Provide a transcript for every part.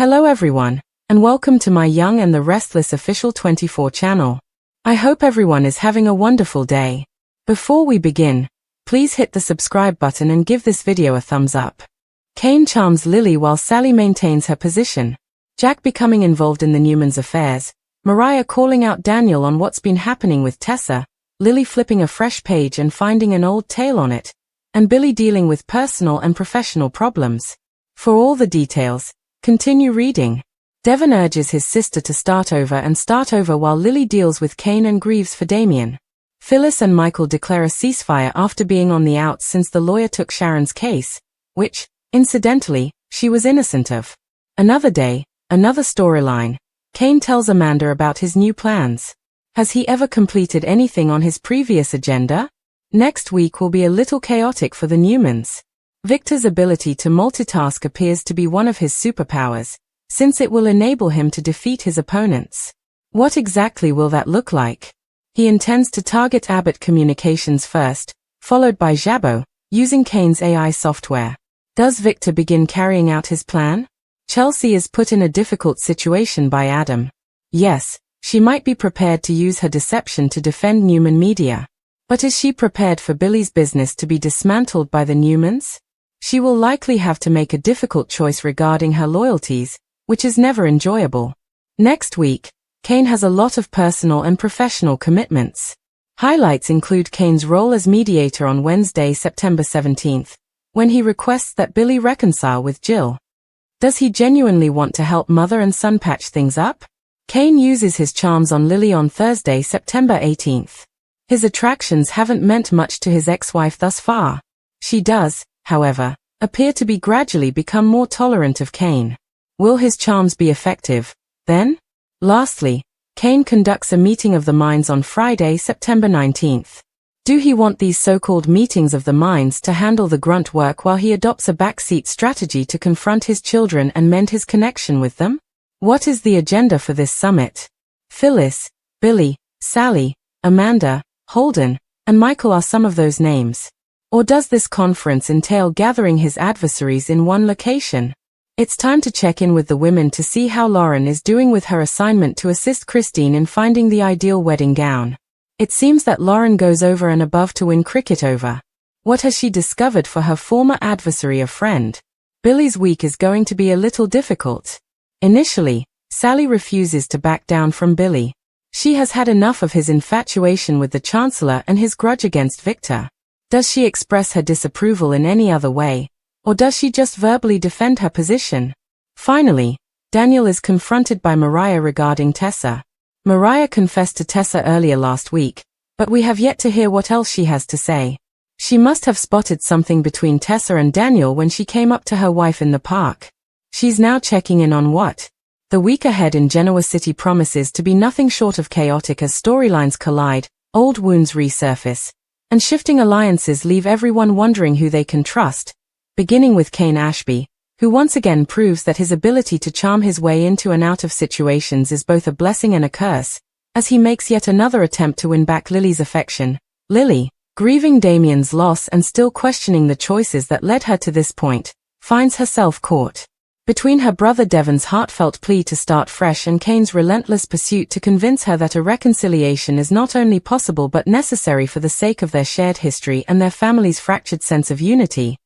Hello everyone, and welcome to my Young and the Restless official 24 channel. I hope everyone is having a wonderful day. Before we begin, please hit the subscribe button and give this video a thumbs up. Kane charms Lily while Sally maintains her position. Jack becoming involved in the Newmans' affairs, Mariah calling out Daniel on what's been happening with Tessa, Lily flipping a fresh page and finding an old tale on it, and Billy dealing with personal and professional problems. For all the details, continue reading. Devon urges his sister to start over while Lily deals with Kane and grieves for Damien. Phyllis and Michael declare a ceasefire after being on the outs since the lawyer took Sharon's case, which, incidentally, she was innocent of. Another day, another storyline. Kane tells Amanda about his new plans. Has he ever completed anything on his previous agenda? Next week will be a little chaotic for the Newmans. Victor's ability to multitask appears to be one of his superpowers, since it will enable him to defeat his opponents. What exactly will that look like? He intends to target Abbott Communications first, followed by Jabbo, using Kane's AI software. Does Victor begin carrying out his plan? Chelsea is put in a difficult situation by Adam. Yes, she might be prepared to use her deception to defend Newman Media. But is she prepared for Billy's business to be dismantled by the Newmans? She will likely have to make a difficult choice regarding her loyalties, which is never enjoyable. Next week, Kane has a lot of personal and professional commitments. Highlights include Kane's role as mediator on Wednesday, September 17th, when he requests that Billy reconcile with Jill. Does he genuinely want to help mother and son patch things up? Kane uses his charms on Lily on Thursday, September 18th. His attractions haven't meant much to his ex-wife thus far. She does, however, appear to be gradually become more tolerant of Kane. Will his charms be effective, then? Lastly, Kane conducts a meeting of the minds on Friday, September 19th. Do he want these so-called meetings of the minds to handle the grunt work while he adopts a backseat strategy to confront his children and mend his connection with them? What is the agenda for this summit? Phyllis, Billy, Sally, Amanda, Holden, and Michael are some of those names. Or does this conference entail gathering his adversaries in one location? It's time to check in with the women to see how Lauren is doing with her assignment to assist Christine in finding the ideal wedding gown. It seems that Lauren goes over and above to win cricket over. What has she discovered for her former adversary or friend? Billy's week is going to be a little difficult. Initially, Sally refuses to back down from Billy. She has had enough of his infatuation with the Chancellor and his grudge against Victor. Does she express her disapproval in any other way, or does she just verbally defend her position? Finally, Daniel is confronted by Mariah regarding Tessa. Mariah confessed to Tessa earlier last week, but we have yet to hear what else she has to say. She must have spotted something between Tessa and Daniel when she came up to her wife in the park. She's now checking in on what? The week ahead in Genoa City promises to be nothing short of chaotic as storylines collide, old wounds resurface, and shifting alliances leave everyone wondering who they can trust, beginning with Kane Ashby, who once again proves that his ability to charm his way into and out of situations is both a blessing and a curse, as he makes yet another attempt to win back Lily's affection. Lily, grieving Damien's loss and still questioning the choices that led her to this point, finds herself caught between her brother Devon's heartfelt plea to start fresh and Kane's relentless pursuit to convince her that a reconciliation is not only possible but necessary for the sake of their shared history and their family's fractured sense of unity.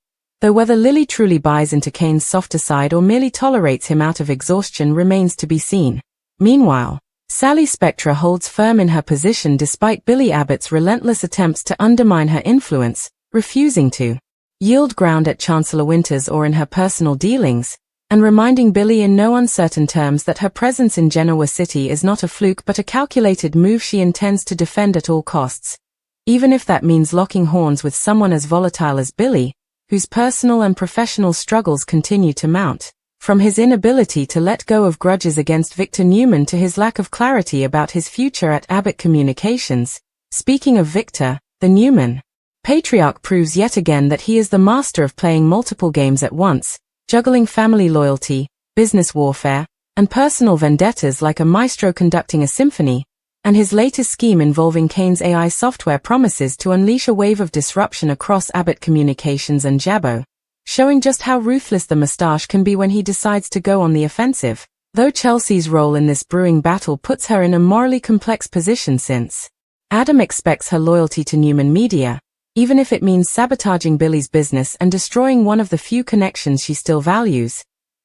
Though whether Lily truly buys into Kane's softer side or merely tolerates him out of exhaustion remains to be seen. Meanwhile, Sally Spectra holds firm in her position despite Billy Abbott's relentless attempts to undermine her influence, refusing to yield ground at Chancellor Winters or in her personal dealings, and reminding Billy in no uncertain terms that her presence in Genoa City is not a fluke but a calculated move she intends to defend at all costs, even if that means locking horns with someone as volatile as Billy, whose personal and professional struggles continue to mount. From his inability to let go of grudges against Victor Newman to his lack of clarity about his future at Abbott Communications. Speaking of Victor, the Newman patriarch proves yet again that he is the master of playing multiple games at once, juggling family loyalty, business warfare, and personal vendettas like a maestro conducting a symphony, and his latest scheme involving Kane's AI software promises to unleash a wave of disruption across Abbott Communications and Jabbo. showing just how ruthless the mustache can be when he decides to go on the offensive. Though Chelsea's role in this brewing battle puts her in a morally complex position since Adam expects her loyalty to Newman Media, even if it means sabotaging Billy's business and destroying one of the few connections she still values.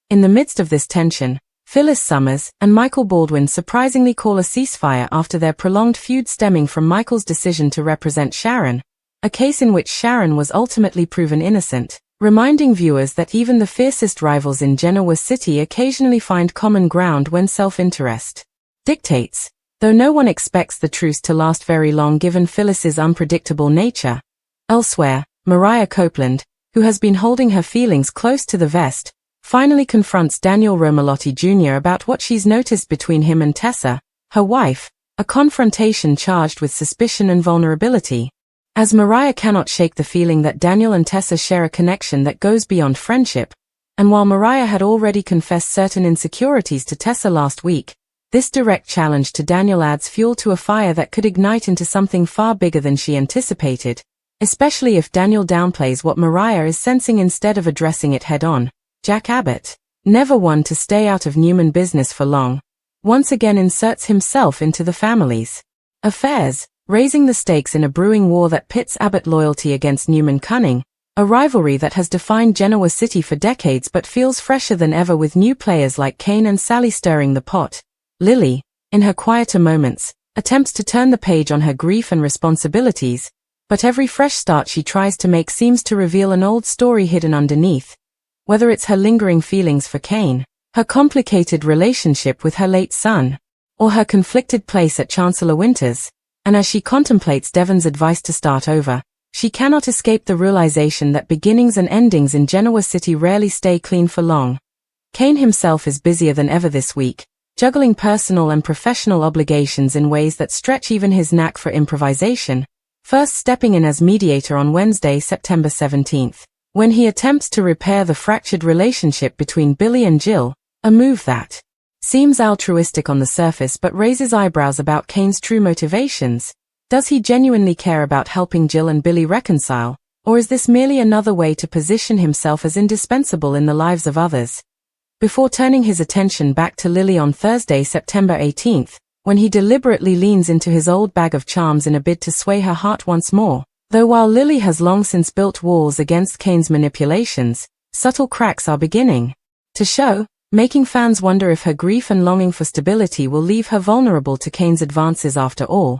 In the midst of this tension, Phyllis Summers and Michael Baldwin surprisingly call a ceasefire after their prolonged feud stemming from Michael's decision to represent Sharon, a case in which Sharon was ultimately proven innocent, reminding viewers that even the fiercest rivals in Genoa City occasionally find common ground when self-interest dictates. Though no one expects the truce to last very long given Phyllis's unpredictable nature. Elsewhere, Mariah Copeland, who has been holding her feelings close to the vest, finally confronts Daniel Romalotti Jr. about what she's noticed between him and Tessa, her wife, a confrontation charged with suspicion and vulnerability. As Mariah cannot shake the feeling that Daniel and Tessa share a connection that goes beyond friendship, and while Mariah had already confessed certain insecurities to Tessa last week, this direct challenge to Daniel adds fuel to a fire that could ignite into something far bigger than she anticipated, especially if Daniel downplays what Mariah is sensing instead of addressing it head-on. Jack Abbott, never one to stay out of Newman business for long, once again inserts himself into the family's affairs, raising the stakes in a brewing war that pits Abbott loyalty against Newman cunning, a rivalry that has defined Genoa City for decades but feels fresher than ever with new players like Kane and Sally stirring the pot. Lily, in her quieter moments, attempts to turn the page on her grief and responsibilities, but every fresh start she tries to make seems to reveal an old story hidden underneath. Whether it's her lingering feelings for Kane, her complicated relationship with her late son, or her conflicted place at Chancellor Winters, and as she contemplates Devon's advice to start over, she cannot escape the realization that beginnings and endings in Genoa City rarely stay clean for long. Kane himself is busier than ever this week, juggling personal and professional obligations in ways that stretch even his knack for improvisation, first stepping in as mediator on Wednesday, September 17th. When he attempts to repair the fractured relationship between Billy and Jill, a move that seems altruistic on the surface but raises eyebrows about Kane's true motivations. Does he genuinely care about helping Jill and Billy reconcile, or is this merely another way to position himself as indispensable in the lives of others? Before turning his attention back to Lily on Thursday, September 18th, when he deliberately leans into his old bag of charms in a bid to sway her heart once more. Though while Lily has long since built walls against Kane's manipulations, subtle cracks are beginning to show, making fans wonder if her grief and longing for stability will leave her vulnerable to Kane's advances after all.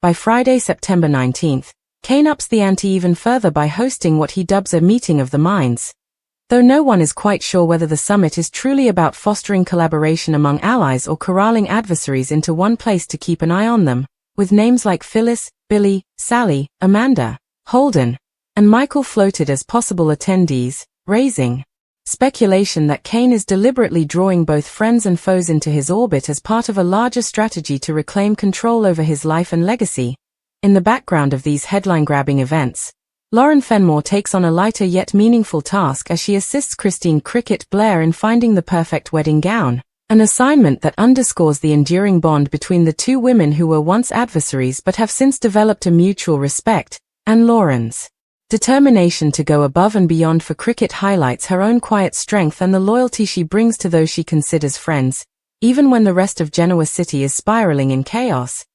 By Friday, September 19th, Kane ups the ante even further by hosting what he dubs a meeting of the minds. Though no one is quite sure whether the summit is truly about fostering collaboration among allies or corralling adversaries into one place to keep an eye on them, with names like Phyllis, Billy, Sally, Amanda, Holden, and Michael floated as possible attendees, raising speculation that Kane is deliberately drawing both friends and foes into his orbit as part of a larger strategy to reclaim control over his life and legacy. In the background of these headline-grabbing events, Lauren Fenmore takes on a lighter yet meaningful task as she assists Christine Cricket Blair in finding the perfect wedding gown, an assignment that underscores the enduring bond between the two women who were once adversaries but have since developed a mutual respect, and Lauren's determination to go above and beyond for Cricket highlights her own quiet strength and the loyalty she brings to those she considers friends, even when the rest of Genoa City is spiraling in chaos.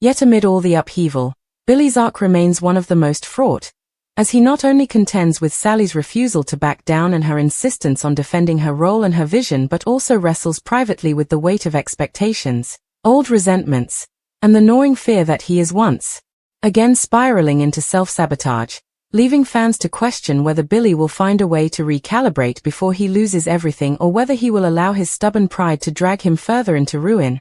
Yet amid all the upheaval, Billy's arc remains one of the most fraught, as he not only contends with Sally's refusal to back down and her insistence on defending her role and her vision but also wrestles privately with the weight of expectations, old resentments, and the gnawing fear that he is once again spiraling into self-sabotage, leaving fans to question whether Billy will find a way to recalibrate before he loses everything or whether he will allow his stubborn pride to drag him further into ruin.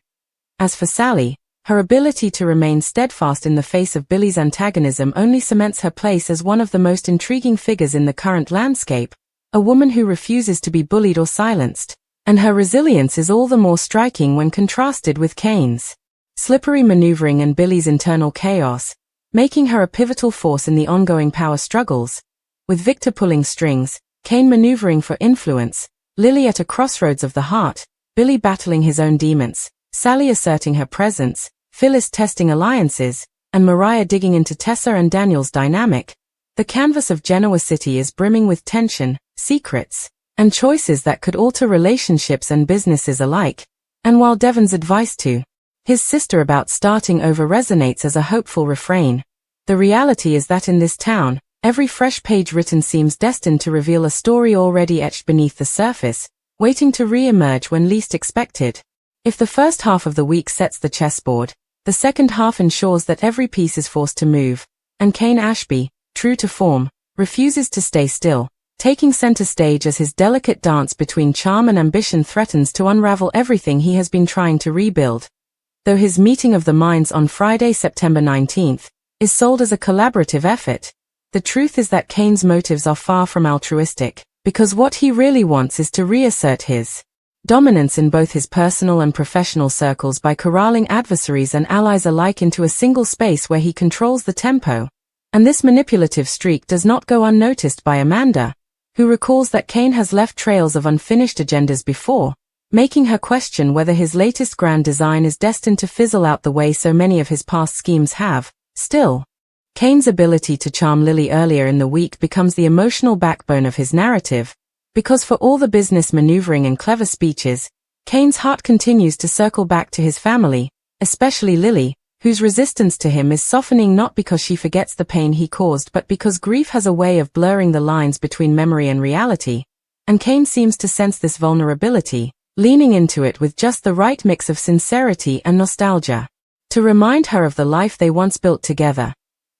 As for Sally, her ability to remain steadfast in the face of Billy's antagonism only cements her place as one of the most intriguing figures in the current landscape, a woman who refuses to be bullied or silenced, and her resilience is all the more striking when contrasted with Kane's slippery maneuvering and Billy's internal chaos, making her a pivotal force in the ongoing power struggles. With Victor pulling strings, Kane maneuvering for influence, Lily at a crossroads of the heart, Billy battling his own demons, Sally asserting her presence, Phyllis testing alliances, and Mariah digging into Tessa and Daniel's dynamic, the canvas of Genoa City is brimming with tension, secrets, and choices that could alter relationships and businesses alike. And while Devon's advice to his sister about starting over resonates as a hopeful refrain, the reality is that in this town, every fresh page written seems destined to reveal a story already etched beneath the surface, waiting to re-emerge when least expected. If the first half of the week sets the chessboard, the second half ensures that every piece is forced to move, and Kane Ashby, true to form, refuses to stay still, taking center stage as his delicate dance between charm and ambition threatens to unravel everything he has been trying to rebuild. Though his meeting of the minds on Friday, September 19th, is sold as a collaborative effort, the truth is that Kane's motives are far from altruistic, because what he really wants is to reassert his dominance in both his personal and professional circles by corralling adversaries and allies alike into a single space where he controls the tempo. And this manipulative streak does not go unnoticed by Amanda, who recalls that Kane has left trails of unfinished agendas before, making her question whether his latest grand design is destined to fizzle out the way so many of his past schemes have. Still, Kane's ability to charm Lily earlier in the week becomes the emotional backbone of his narrative, because for all the business maneuvering and clever speeches, Kane's heart continues to circle back to his family, especially Lily, whose resistance to him is softening not because she forgets the pain he caused but because grief has a way of blurring the lines between memory and reality, and Kane seems to sense this vulnerability, leaning into it with just the right mix of sincerity and nostalgia, to remind her of the life they once built together.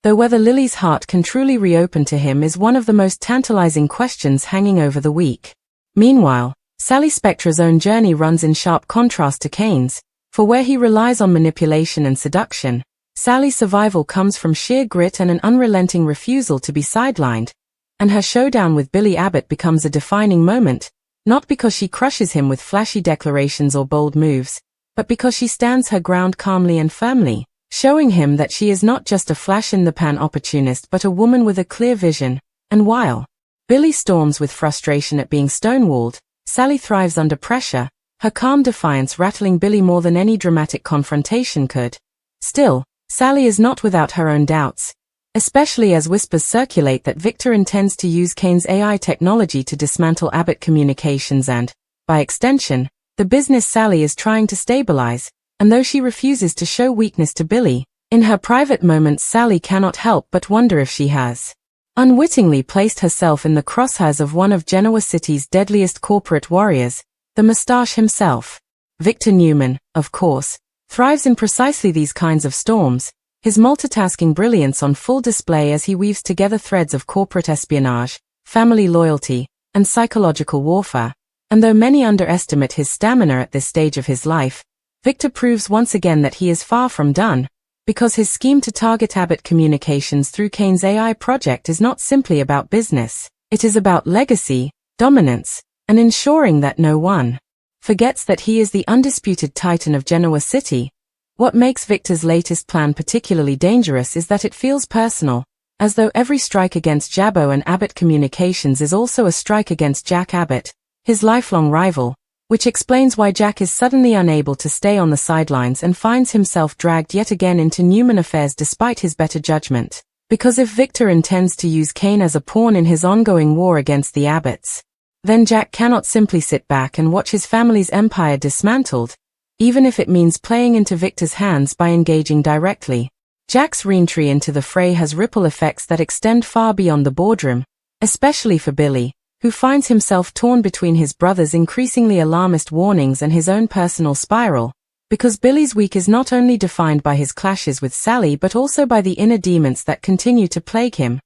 Though whether Lily's heart can truly reopen to him is one of the most tantalizing questions hanging over the week. Meanwhile, Sally Spectra's own journey runs in sharp contrast to Kane's, for where he relies on manipulation and seduction, Sally's survival comes from sheer grit and an unrelenting refusal to be sidelined, and her showdown with Billy Abbott becomes a defining moment, not because she crushes him with flashy declarations or bold moves, but because she stands her ground calmly and firmly, showing him that she is not just a flash-in-the-pan opportunist but a woman with a clear vision. And while Billy storms with frustration at being stonewalled, Sally thrives under pressure, her calm defiance rattling Billy more than any dramatic confrontation could. Still, Sally is not without her own doubts, especially as whispers circulate that Victor intends to use Kane's AI technology to dismantle Abbott Communications and, by extension, the business Sally is trying to stabilize. And though she refuses to show weakness to Billy, in her private moments Sally cannot help but wonder if she has unwittingly placed herself in the crosshairs of one of Genoa City's deadliest corporate warriors, the Moustache himself. Victor Newman, of course, thrives in precisely these kinds of storms, his multitasking brilliance on full display as he weaves together threads of corporate espionage, family loyalty, and psychological warfare. And though many underestimate his stamina at this stage of his life, Victor proves once again that he is far from done, because his scheme to target Abbott Communications through Kane's AI project is not simply about business. It is about legacy, dominance, and ensuring that no one forgets that he is the undisputed titan of Genoa City. What makes Victor's latest plan particularly dangerous is that it feels personal, as though every strike against Jabbo and Abbott Communications is also a strike against Jack Abbott, his lifelong rival, which explains why Jack is suddenly unable to stay on the sidelines and finds himself dragged yet again into Newman affairs despite his better judgment. Because if Victor intends to use Kane as a pawn in his ongoing war against the Abbotts, then Jack cannot simply sit back and watch his family's empire dismantled, even if it means playing into Victor's hands by engaging directly. Jack's re-entry into the fray has ripple effects that extend far beyond the boardroom, especially for Billy, who finds himself torn between his brother's increasingly alarmist warnings and his own personal spiral, because Billy's week is not only defined by his clashes with Sally but also by the inner demons that continue to plague him.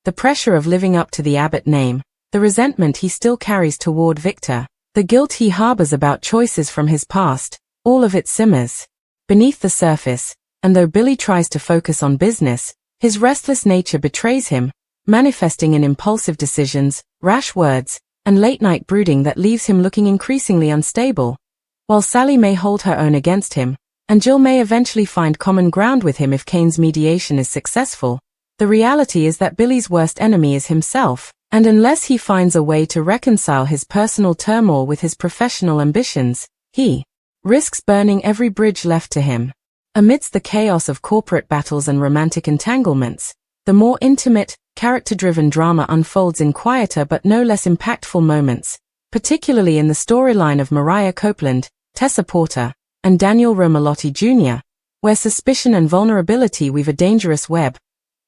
The pressure of living up to the Abbott name, the resentment he still carries toward Victor, the guilt he harbors about choices from his past, all of it simmers beneath the surface, and though Billy tries to focus on business, his restless nature betrays him, manifesting in impulsive decisions, rash words, and late-night brooding that leaves him looking increasingly unstable. While Sally may hold her own against him, and Jill may eventually find common ground with him if Kane's mediation is successful, the reality is that Billy's worst enemy is himself, and unless he finds a way to reconcile his personal turmoil with his professional ambitions, he risks burning every bridge left to him. Amidst the chaos of corporate battles and romantic entanglements, the more intimate, character-driven drama unfolds in quieter but no less impactful moments, particularly in the storyline of Mariah Copeland, Tessa Porter, and Daniel Romalotti Jr., where suspicion and vulnerability weave a dangerous web.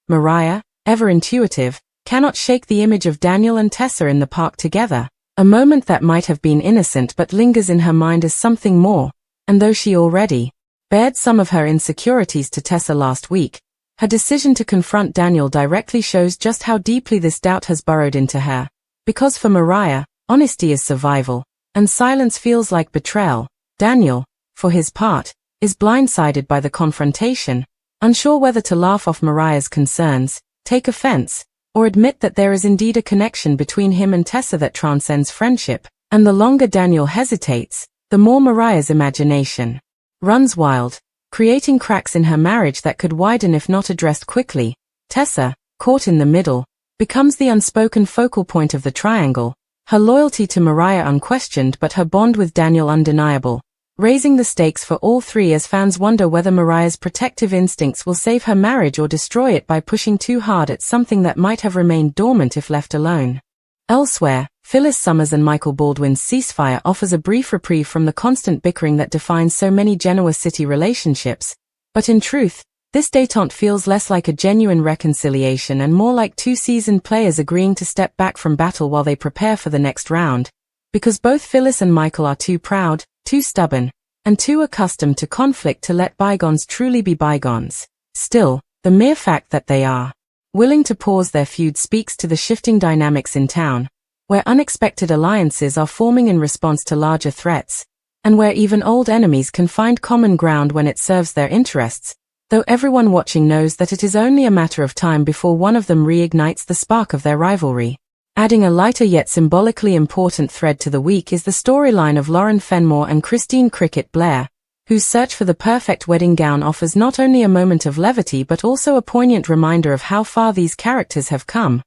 Mariah, ever intuitive, cannot shake the image of Daniel and Tessa in the park together, a moment that might have been innocent but lingers in her mind as something more, and though she already bared some of her insecurities to Tessa last week, her decision to confront Daniel directly shows just how deeply this doubt has burrowed into her, because for Mariah, honesty is survival, and silence feels like betrayal. Daniel, for his part, is blindsided by the confrontation, unsure whether to laugh off Mariah's concerns, take offense, or admit that there is indeed a connection between him and Tessa that transcends friendship, and the longer Daniel hesitates, the more Mariah's imagination runs wild, creating cracks in her marriage that could widen if not addressed quickly. Tessa, caught in the middle, becomes the unspoken focal point of the triangle, her loyalty to Mariah unquestioned but her bond with Daniel undeniable, raising the stakes for all three as fans wonder whether Mariah's protective instincts will save her marriage or destroy it by pushing too hard at something that might have remained dormant if left alone. Elsewhere, Phyllis Summers and Michael Baldwin's ceasefire offers a brief reprieve from the constant bickering that defines so many Genoa City relationships, but in truth, this détente feels less like a genuine reconciliation and more like two seasoned players agreeing to step back from battle while they prepare for the next round, because both Phyllis and Michael are too proud, too stubborn, and too accustomed to conflict to let bygones truly be bygones. Still, the mere fact that they are willing to pause their feud speaks to the shifting dynamics in town, where unexpected alliances are forming in response to larger threats, and where even old enemies can find common ground when it serves their interests, though everyone watching knows that it is only a matter of time before one of them reignites the spark of their rivalry. Adding a lighter yet symbolically important thread to the week is the storyline of Lauren Fenmore and Christine Cricket Blair, whose search for the perfect wedding gown offers not only a moment of levity but also a poignant reminder of how far these characters have come.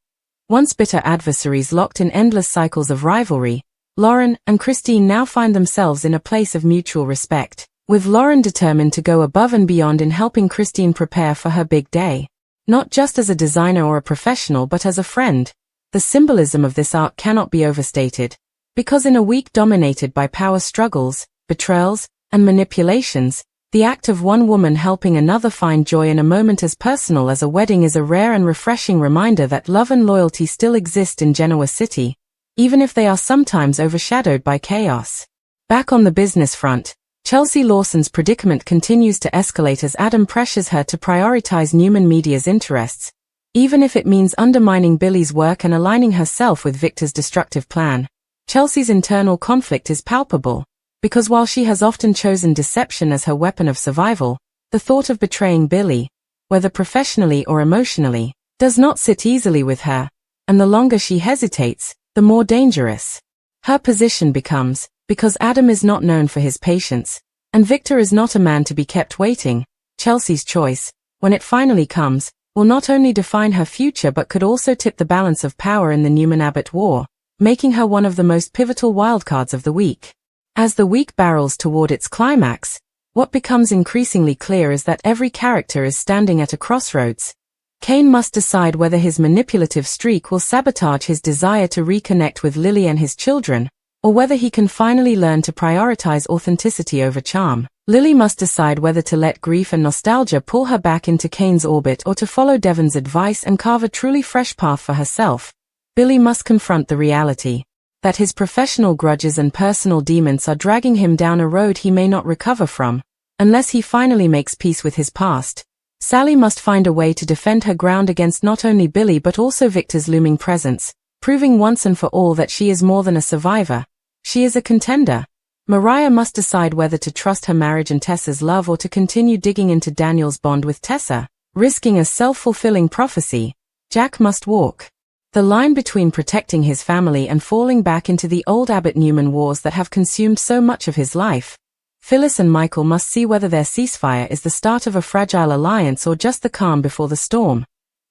Once bitter adversaries locked in endless cycles of rivalry, Lauren and Christine now find themselves in a place of mutual respect, with Lauren determined to go above and beyond in helping Christine prepare for her big day. Not just as a designer or a professional but as a friend. The symbolism of this arc cannot be overstated, because in a week dominated by power struggles, betrayals, and manipulations, the act of one woman helping another find joy in a moment as personal as a wedding is a rare and refreshing reminder that love and loyalty still exist in Genoa City, even if they are sometimes overshadowed by chaos. Back on the business front, Chelsea Lawson's predicament continues to escalate as Adam pressures her to prioritize Newman Media's interests, even if it means undermining Billy's work and aligning herself with Victor's destructive plan. Chelsea's internal conflict is palpable, because while she has often chosen deception as her weapon of survival, the thought of betraying Billy, whether professionally or emotionally, does not sit easily with her, and the longer she hesitates, the more dangerous her position becomes, because Adam is not known for his patience, and Victor is not a man to be kept waiting. Chelsea's choice, when it finally comes, will not only define her future but could also tip the balance of power in the Newman-Abbott war, making her one of the most pivotal wildcards of the week. As the week barrels toward its climax, what becomes increasingly clear is that every character is standing at a crossroads. Kane must decide whether his manipulative streak will sabotage his desire to reconnect with Lily and his children, or whether he can finally learn to prioritize authenticity over charm. Lily must decide whether to let grief and nostalgia pull her back into Kane's orbit or to follow Devon's advice and carve a truly fresh path for herself. Billy must confront the reality that his professional grudges and personal demons are dragging him down a road he may not recover from, unless he finally makes peace with his past. Sally must find a way to defend her ground against not only Billy but also Victor's looming presence, proving once and for all that she is more than a survivor. She is a contender. Mariah must decide whether to trust her marriage and Tessa's love or to continue digging into Daniel's bond with Tessa, risking a self-fulfilling prophecy. Jack must walk the line between protecting his family and falling back into the old Abbott-Newman wars that have consumed so much of his life. Phyllis and Michael must see whether their ceasefire is the start of a fragile alliance or just the calm before the storm.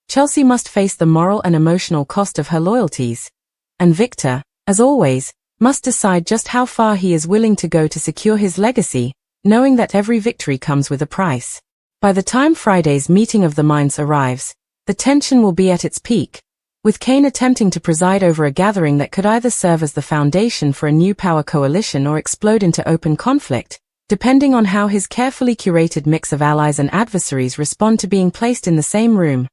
Chelsea must face the moral and emotional cost of her loyalties. And Victor, as always, must decide just how far he is willing to go to secure his legacy, knowing that every victory comes with a price. By the time Friday's meeting of the minds arrives, The tension will be at its peak, with Kane attempting to preside over a gathering that could either serve as the foundation for a new power coalition or explode into open conflict, depending on how his carefully curated mix of allies and adversaries respond to being placed in the same room.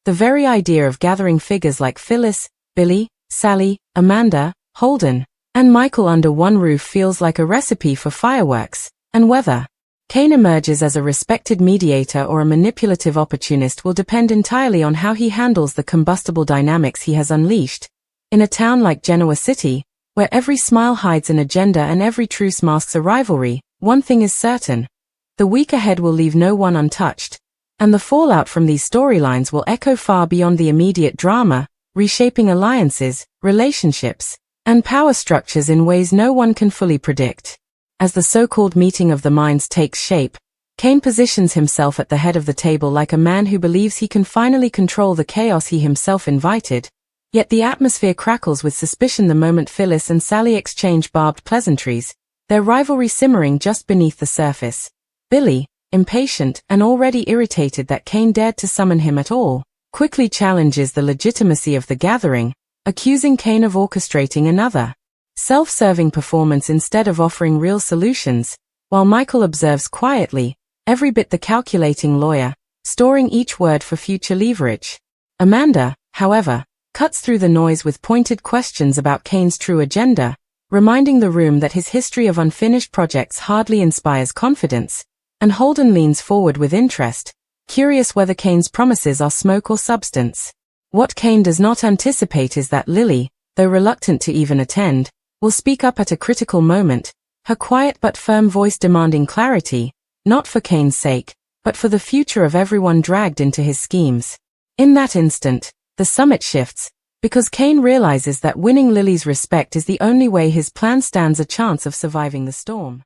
The very idea of gathering figures like Phyllis, Billy, Sally, Amanda, Holden, and Michael under one roof feels like a recipe for fireworks, and whether Kane emerges as a respected mediator or a manipulative opportunist will depend entirely on how he handles the combustible dynamics he has unleashed. In a town like Genoa City, where every smile hides an agenda and every truce masks a rivalry, one thing is certain: the week ahead will leave no one untouched, and the fallout from these storylines will echo far beyond the immediate drama, reshaping alliances, relationships, and power structures in ways no one can fully predict. As the so-called meeting of the minds takes shape, Kane positions himself at the head of the table like a man who believes he can finally control the chaos he himself invited. Yet the atmosphere crackles with suspicion the moment Phyllis and Sally exchange barbed pleasantries, their rivalry simmering just beneath the surface. Billy, impatient and already irritated that Kane dared to summon him at all, quickly challenges the legitimacy of the gathering, accusing Kane of orchestrating another self-serving performance instead of offering real solutions, while Michael observes quietly, every bit the calculating lawyer, storing each word for future leverage. Amanda, however, cuts through the noise with pointed questions about Kane's true agenda, reminding the room that his history of unfinished projects hardly inspires confidence, and Holden leans forward with interest, curious whether Kane's promises are smoke or substance. What Kane does not anticipate is that Lily, though reluctant to even attend, will speak up at a critical moment, her quiet but firm voice demanding clarity, not for Kane's sake, but for the future of everyone dragged into his schemes. In that instant, the summit shifts, because Kane realizes that winning Lily's respect is the only way his plan stands a chance of surviving the storm.